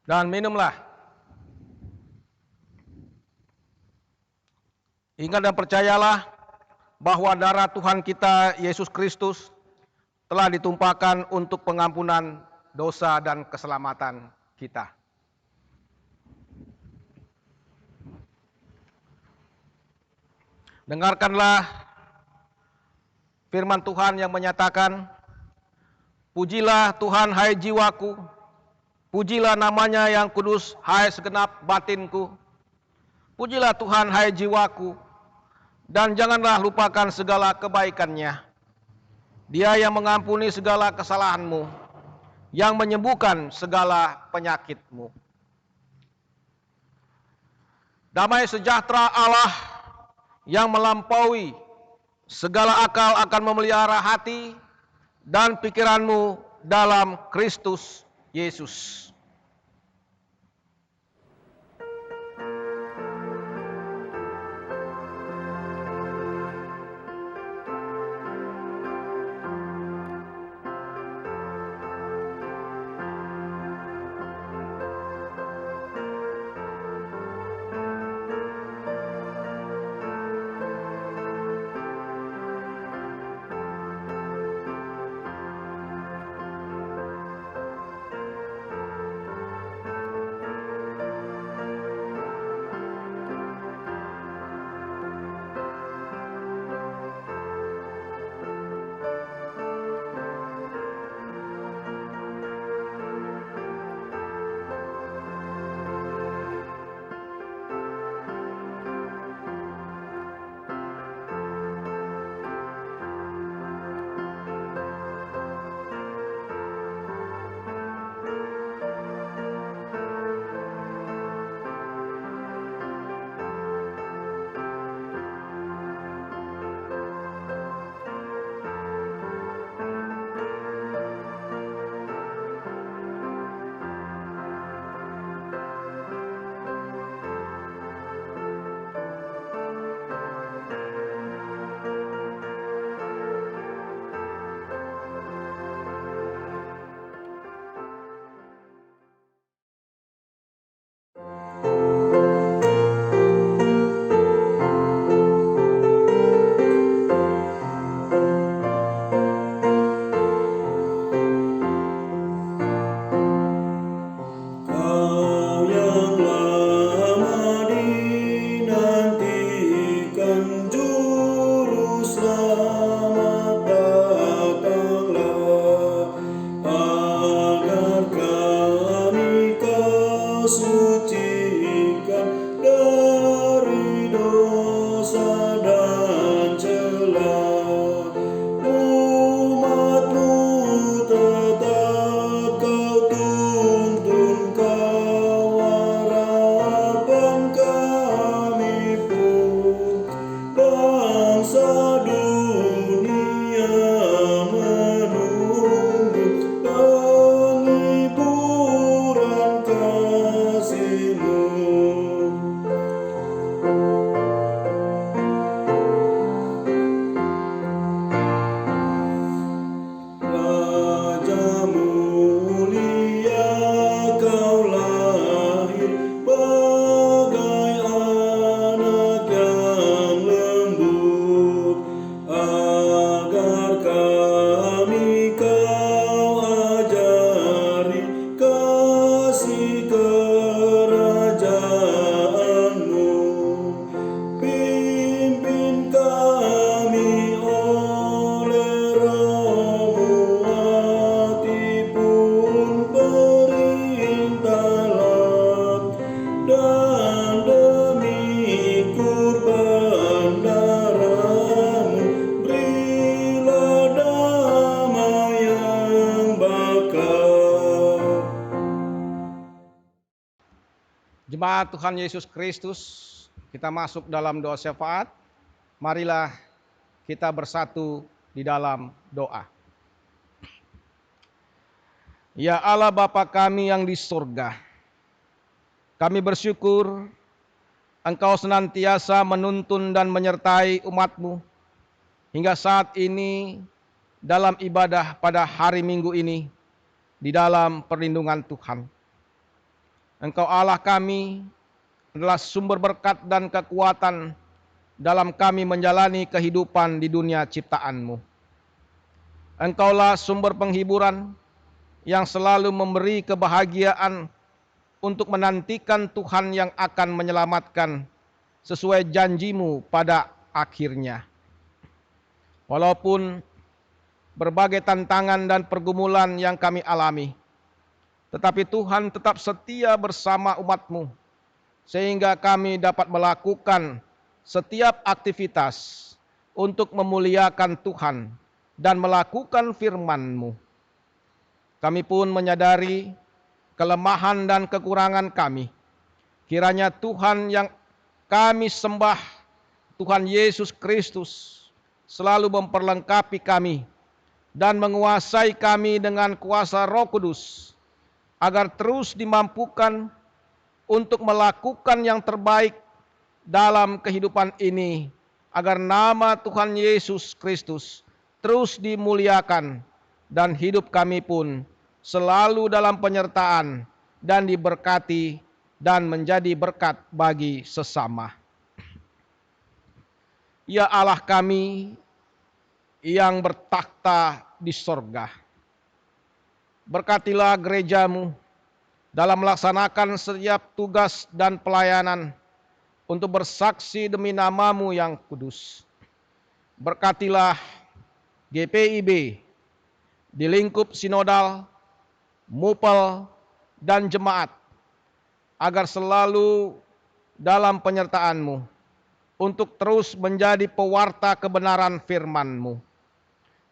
Dan minumlah. Ingat dan percayalah bahwa darah Tuhan kita Yesus Kristus telah ditumpahkan untuk pengampunan dosa dan keselamatan kita. Dengarkanlah firman Tuhan yang menyatakan, pujilah Tuhan hai jiwaku, pujilah namanya yang kudus hai segenap batinku. Pujilah Tuhan hai jiwaku, dan janganlah lupakan segala kebaikannya. Dia yang mengampuni segala kesalahanmu, yang menyembuhkan segala penyakitmu. Damai sejahtera Allah yang melampaui segala akal akan memelihara hati dan pikiranmu dalam Kristus Yesus. Jemaat Tuhan Yesus Kristus, kita masuk dalam doa syafaat. Marilah kita bersatu di dalam doa. Ya Allah Bapa kami yang di surga, kami bersyukur Engkau senantiasa menuntun dan menyertai umat-Mu hingga saat ini dalam ibadah pada hari Minggu ini di dalam perlindungan Tuhan. Engkau Allah kami adalah sumber berkat dan kekuatan dalam kami menjalani kehidupan di dunia ciptaan-Mu. Engkaulah sumber penghiburan yang selalu memberi kebahagiaan untuk menantikan Tuhan yang akan menyelamatkan sesuai janji-Mu pada akhirnya. Walaupun berbagai tantangan dan pergumulan yang kami alami, tetapi Tuhan tetap setia bersama umat-Mu, sehingga kami dapat melakukan setiap aktivitas untuk memuliakan Tuhan dan melakukan firman-Mu. Kami pun menyadari kelemahan dan kekurangan kami. Kiranya Tuhan yang kami sembah, Tuhan Yesus Kristus, selalu memperlengkapi kami dan menguasai kami dengan kuasa Roh Kudus, agar terus dimampukan untuk melakukan yang terbaik dalam kehidupan ini, agar nama Tuhan Yesus Kristus terus dimuliakan dan hidup kami pun selalu dalam penyertaan dan diberkati dan menjadi berkat bagi sesama. Ya Allah kami yang bertakhta di sorga, berkatilah gereja-Mu dalam melaksanakan setiap tugas dan pelayanan untuk bersaksi demi nama-Mu yang kudus. Berkatilah GPIB di lingkup sinodal, mupel, dan jemaat, agar selalu dalam penyertaan-Mu untuk terus menjadi pewarta kebenaran firman-Mu.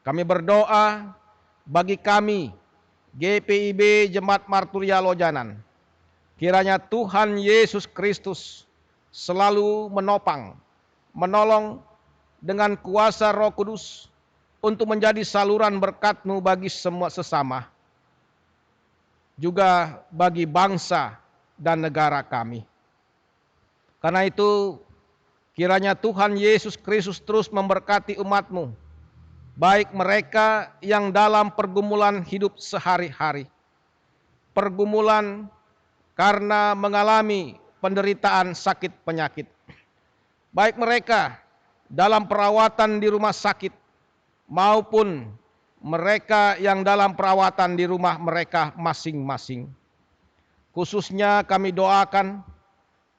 Kami berdoa bagi kami, GPIB Jemaat Marturia Lojanan, kiranya Tuhan Yesus Kristus selalu menopang, menolong dengan kuasa Roh Kudus untuk menjadi saluran berkat-Mu bagi semua sesama, juga bagi bangsa dan negara kami. Karena itu, kiranya Tuhan Yesus Kristus terus memberkati umat-Mu, baik mereka yang dalam pergumulan hidup sehari-hari, pergumulan karena mengalami penderitaan sakit penyakit, baik mereka dalam perawatan di rumah sakit maupun mereka yang dalam perawatan di rumah mereka masing-masing. Khususnya kami doakan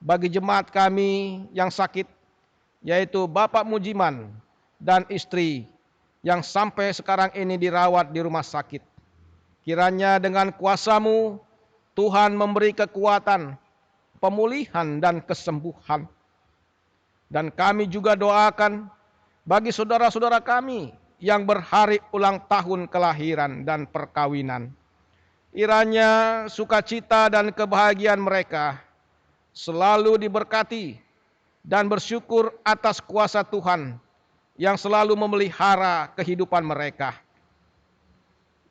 bagi jemaat kami yang sakit, yaitu Bapak Mujiman dan istri yang sampai sekarang ini dirawat di rumah sakit. Kiranya dengan kuasa-Mu, Tuhan memberi kekuatan, pemulihan dan kesembuhan. Dan kami juga doakan bagi saudara-saudara kami yang berhari ulang tahun kelahiran dan perkawinan. Kiranya sukacita dan kebahagiaan mereka selalu diberkati dan bersyukur atas kuasa Tuhan yang selalu memelihara kehidupan mereka.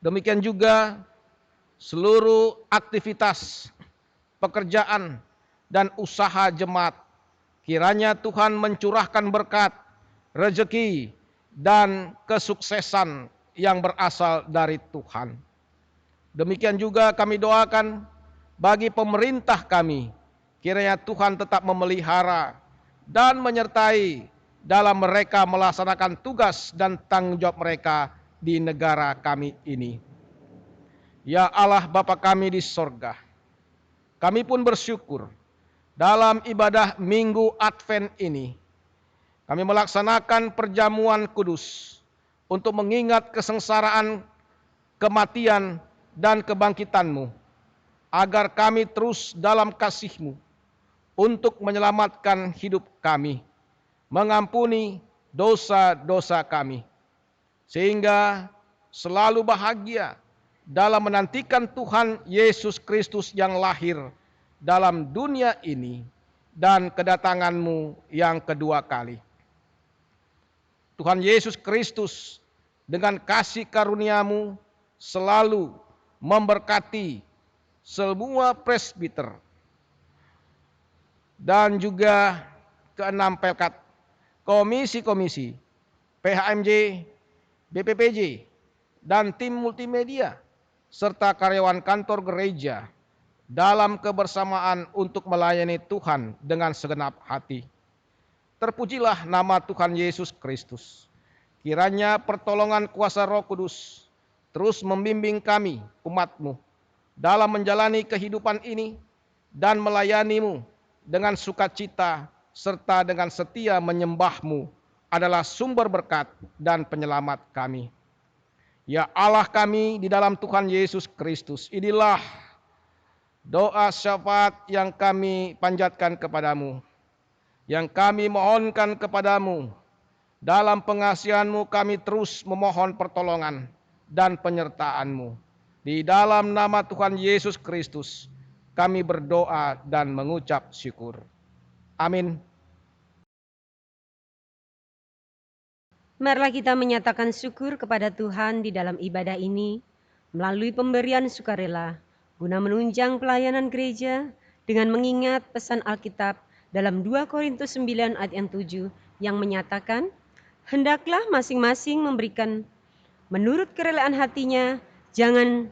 Demikian juga seluruh aktivitas, pekerjaan, dan usaha jemaat, kiranya Tuhan mencurahkan berkat, rezeki, dan kesuksesan yang berasal dari Tuhan. Demikian juga kami doakan bagi pemerintah kami, kiranya Tuhan tetap memelihara dan menyertai dalam mereka melaksanakan tugas dan tanggung jawab mereka di negara kami ini. Ya Allah Bapa kami di sorga, kami pun bersyukur dalam ibadah Minggu Advent ini, kami melaksanakan perjamuan kudus untuk mengingat kesengsaraan, kematian, dan kebangkitan-Mu, agar kami terus dalam kasih-Mu untuk menyelamatkan hidup kami, mengampuni dosa-dosa kami, sehingga selalu bahagia dalam menantikan Tuhan Yesus Kristus yang lahir dalam dunia ini dan kedatangan-Mu yang kedua kali. Tuhan Yesus Kristus, dengan kasih karunia-Mu selalu memberkati semua presbiter dan juga keenam pelkat, komisi-komisi, PHMJ, BPPJ, dan tim multimedia, serta karyawan kantor gereja dalam kebersamaan untuk melayani Tuhan dengan segenap hati. Terpujilah nama Tuhan Yesus Kristus. Kiranya pertolongan kuasa Roh Kudus terus membimbing kami, umat-Mu, dalam menjalani kehidupan ini dan melayani-Mu dengan sukacita serta dengan setia menyembah-Mu adalah sumber berkat dan penyelamat kami. Ya Allah kami di dalam Tuhan Yesus Kristus, inilah doa syafaat yang kami panjatkan kepadamu, yang kami mohonkan kepadamu. Dalam pengasihan-Mu kami terus memohon pertolongan dan penyertaan-Mu. Di dalam nama Tuhan Yesus Kristus kami berdoa dan mengucap syukur. Amin. Marilah kita menyatakan syukur kepada Tuhan di dalam ibadah ini melalui pemberian sukarela guna menunjang pelayanan gereja dengan mengingat pesan Alkitab dalam 2 Korintus 9 ayat yang 7 yang menyatakan, hendaklah masing-masing memberikan menurut kerelaan hatinya, jangan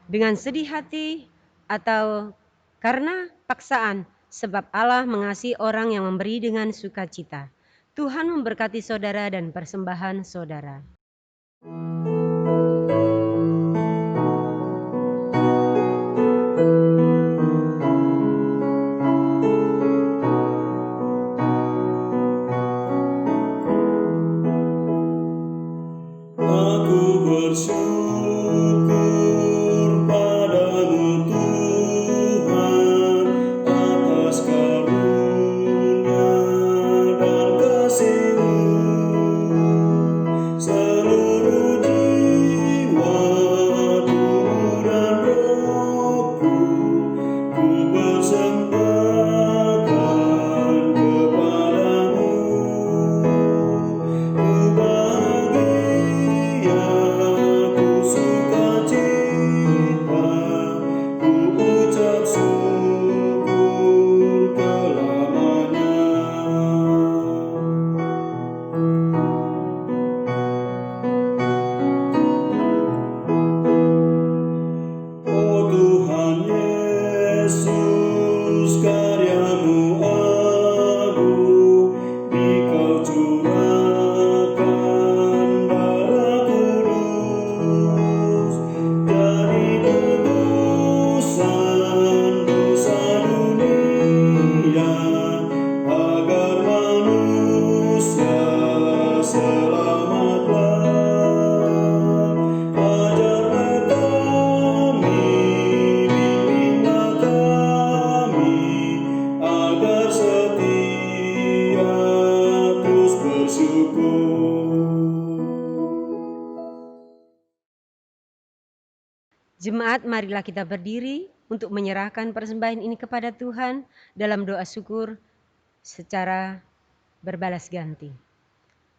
dengan sedih hati atau karena paksaan, sebab Allah mengasihi orang yang memberi dengan sukacita. Tuhan memberkati saudara dan persembahan saudara. Aku bersyukur padamu Tuhan atas karunia dan kasih-Mu. Seluruh jiwa, tubuh dan rohku, ku persembahkan kepadamu. Ku bahagia, ku sukacita, ku ucap syukur selamanya. Oh Tuhan Yesus, karya-Mu agung, di Kau curahkan darah kudus, jadi tebusan dosa dunia, agar manusia selamatlah. Ajarlah kami, bimbinglah kami, agar setia terus bersyukur. Jemaat, marilah kita berdiri untuk menyerahkan persembahan ini kepada Tuhan dalam doa syukur secara berbalas ganti.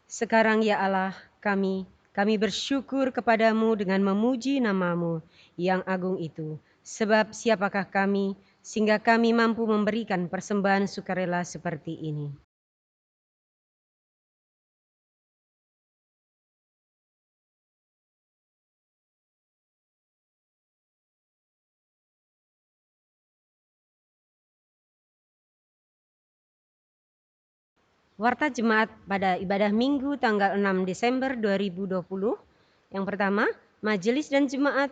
Sekarang ya Allah kami bersyukur kepadamu dengan memuji nama-Mu yang agung itu. Sebab siapakah kami sehingga kami mampu memberikan persembahan sukarela seperti ini. Warta Jemaat pada ibadah Minggu tanggal 6 Desember 2020. Yang pertama, Majelis dan Jemaat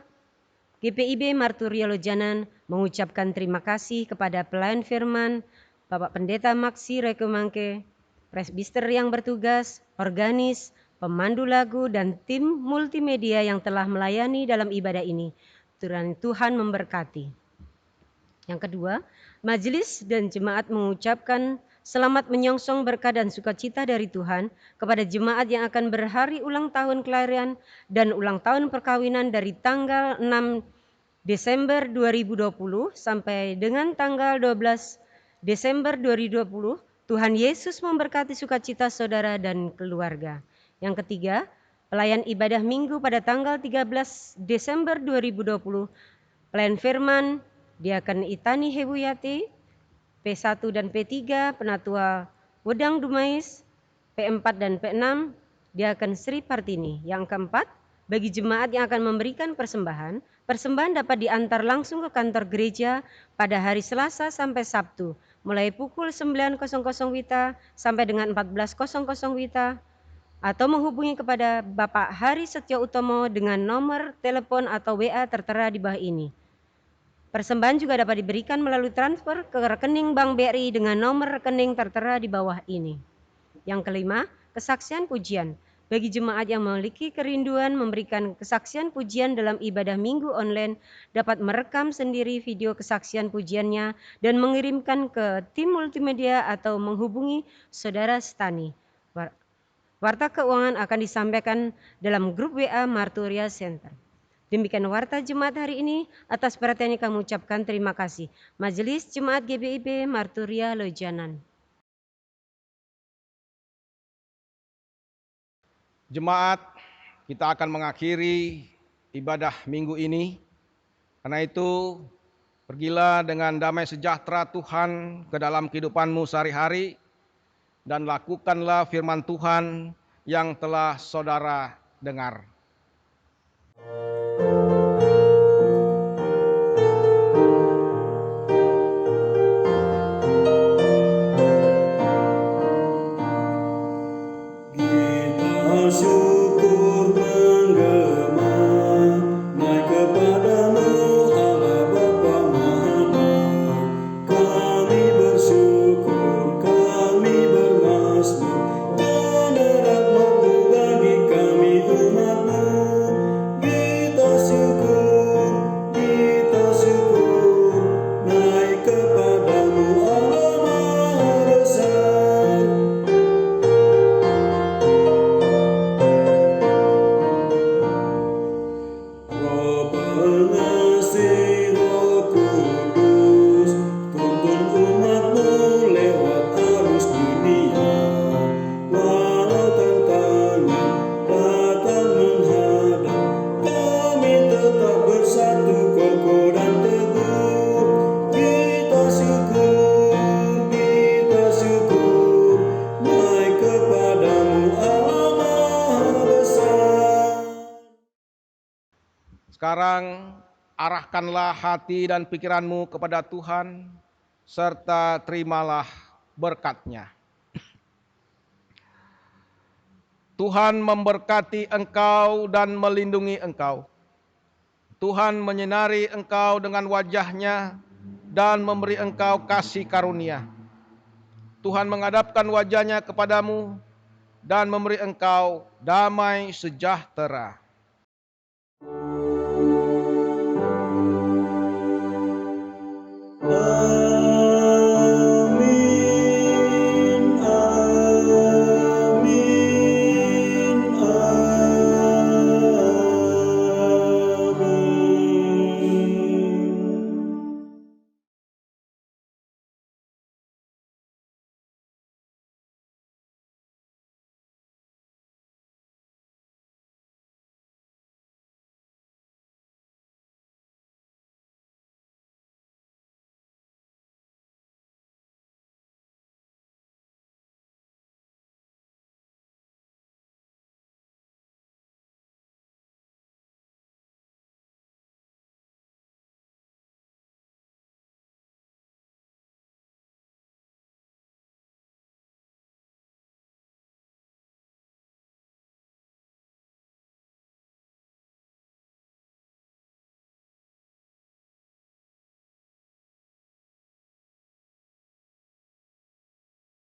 GPIB Marturia Lojanan mengucapkan terima kasih kepada pelayan firman, Bapak Pendeta Maksi Rekemangke, presbiter yang bertugas, organis, pemandu lagu, dan tim multimedia yang telah melayani dalam ibadah ini. Tuhan memberkati. Yang kedua, Majelis dan Jemaat mengucapkan selamat menyongsong berkah dan sukacita dari Tuhan kepada jemaat yang akan berhari ulang tahun kelahiran dan ulang tahun perkawinan dari tanggal 6 Desember 2020 sampai dengan tanggal 12 Desember 2020, Tuhan Yesus memberkati sukacita saudara dan keluarga. Yang ketiga, pelayan ibadah minggu pada tanggal 13 Desember 2020, pelayan firman Diaken Itani Hebuyati, P1 dan P3, Penatua Wedang Dumais, P4 dan P6, Diaken Sri Partini. Yang keempat, bagi jemaat yang akan memberikan persembahan, persembahan dapat diantar langsung ke kantor gereja pada hari Selasa sampai Sabtu, mulai pukul 9.00 WITA sampai dengan 14.00 WITA, atau menghubungi kepada Bapak Hari Setyo Utomo dengan nomor telepon atau WA tertera di bawah ini. Persembahan juga dapat diberikan melalui transfer ke rekening Bank BRI dengan nomor rekening tertera di bawah ini. Yang kelima, kesaksian pujian. Bagi jemaat yang memiliki kerinduan memberikan kesaksian pujian dalam ibadah minggu online, dapat merekam sendiri video kesaksian pujiannya dan mengirimkan ke tim multimedia atau menghubungi Saudara Stani. Warta keuangan akan disampaikan dalam grup WA Marturia Center. Demikian warta Jemaat hari ini. Atas perhatiannya kami ucapkan terima kasih. Majelis Jemaat GBIB Marturia Lojanan. Jemaat, kita akan mengakhiri ibadah minggu ini. Karena itu, pergilah dengan damai sejahtera Tuhan ke dalam kehidupanmu sehari-hari dan lakukanlah firman Tuhan yang telah saudara dengar. Kita syukur menggema naik kepadamu Allah Bapa Maha Baik. Kami bersyukur, kami bermasmur karena rahmat-Mu bagi kami umat-Mu. Kita syukur naik kepadamu Allah Maha Besar. Roh pengasih, Roh Kudus, tuntun umat-Mu lewat arus dunia. Walau tantangan datang menghadap, kami tetap bersatu, kokoh dan teguh. Kita syukur, naik kepadamu Allah Maha Besar. Sekarang arahkanlah hati dan pikiranmu kepada Tuhan, serta terimalah berkat-Nya. Tuhan memberkati engkau dan melindungi engkau. Tuhan menyinari engkau dengan wajah-Nya dan memberi engkau kasih karunia. Tuhan menghadapkan wajah-Nya kepadamu dan memberi engkau damai sejahtera.